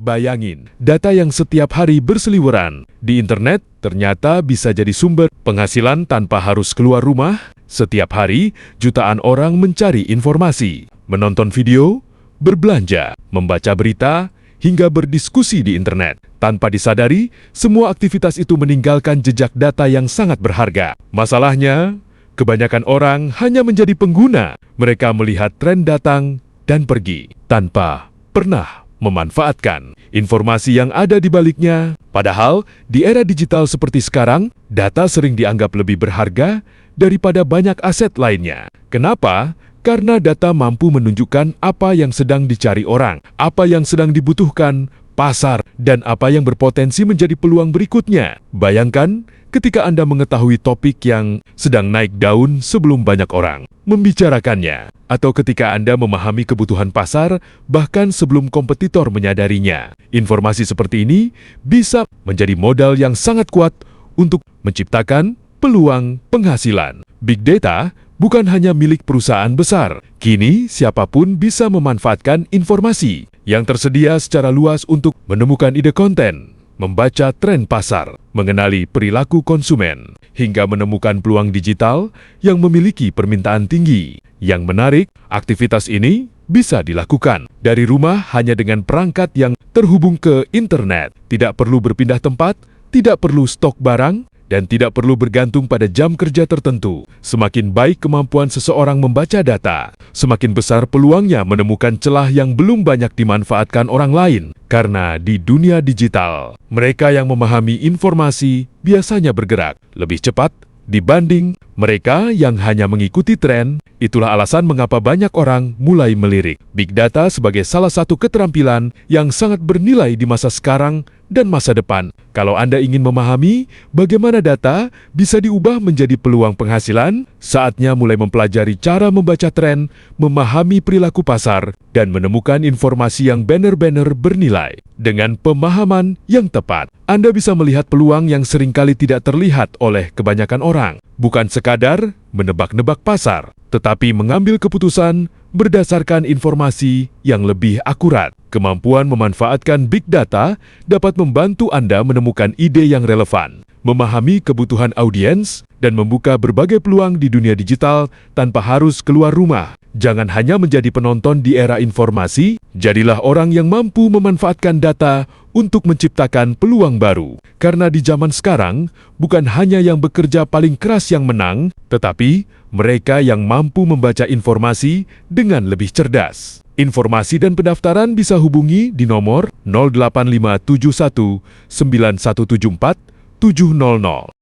Bayangin, data yang setiap hari berseliweran di internet ternyata bisa jadi sumber penghasilan tanpa harus keluar rumah. Setiap hari, jutaan orang mencari informasi, menonton video, berbelanja, membaca berita, hingga berdiskusi di internet. Tanpa disadari, semua aktivitas itu meninggalkan jejak data yang sangat berharga. Masalahnya, kebanyakan orang hanya menjadi pengguna. Mereka melihat tren datang dan pergi tanpa pernah memanfaatkan informasi yang ada di baliknya. Padahal, di era digital seperti sekarang, data sering dianggap lebih berharga daripada banyak aset lainnya. Kenapa? Karena data mampu menunjukkan apa yang sedang dicari orang, apa yang sedang dibutuhkan pasar, dan apa yang berpotensi menjadi peluang berikutnya. Bayangkan, ketika Anda mengetahui topik yang sedang naik daun sebelum banyak orang membicarakannya, atau ketika Anda memahami kebutuhan pasar bahkan sebelum kompetitor menyadarinya. Informasi seperti ini bisa menjadi modal yang sangat kuat untuk menciptakan peluang penghasilan. Big data bukan hanya milik perusahaan besar. Kini, siapapun bisa memanfaatkan informasi yang tersedia secara luas untuk menemukan ide konten, membaca tren pasar, mengenali perilaku konsumen, hingga menemukan peluang digital yang memiliki permintaan tinggi. Yang menarik, aktivitas ini bisa dilakukan dari rumah hanya dengan perangkat yang terhubung ke internet. Tidak perlu berpindah tempat, tidak perlu stok barang, dan tidak perlu bergantung pada jam kerja tertentu. Semakin baik kemampuan seseorang membaca data, semakin besar peluangnya menemukan celah yang belum banyak dimanfaatkan orang lain. Karena di dunia digital, mereka yang memahami informasi biasanya bergerak lebih cepat dibanding mereka yang hanya mengikuti tren. Itulah alasan mengapa banyak orang mulai melirik Big Data sebagai salah satu keterampilan yang sangat bernilai di masa sekarang dan masa depan. Kalau Anda ingin memahami bagaimana data bisa diubah menjadi peluang penghasilan, saatnya mulai mempelajari cara membaca tren, memahami perilaku pasar, dan menemukan informasi yang benar-benar bernilai. Dengan pemahaman yang tepat, Anda bisa melihat peluang yang seringkali tidak terlihat oleh kebanyakan orang. Bukan sekadar menebak-nebak pasar, tetapi mengambil keputusan berdasarkan informasi yang lebih akurat. Kemampuan memanfaatkan Big Data dapat membantu Anda menemukan ide yang relevan, memahami kebutuhan audiens, dan membuka berbagai peluang di dunia digital tanpa harus keluar rumah. Jangan hanya menjadi penonton di era informasi, jadilah orang yang mampu memanfaatkan data untuk menciptakan peluang baru. Karena di zaman sekarang, bukan hanya yang bekerja paling keras yang menang, tetapi mereka yang mampu membaca informasi dengan lebih cerdas. Informasi dan pendaftaran bisa hubungi di nomor 08571 9174 700.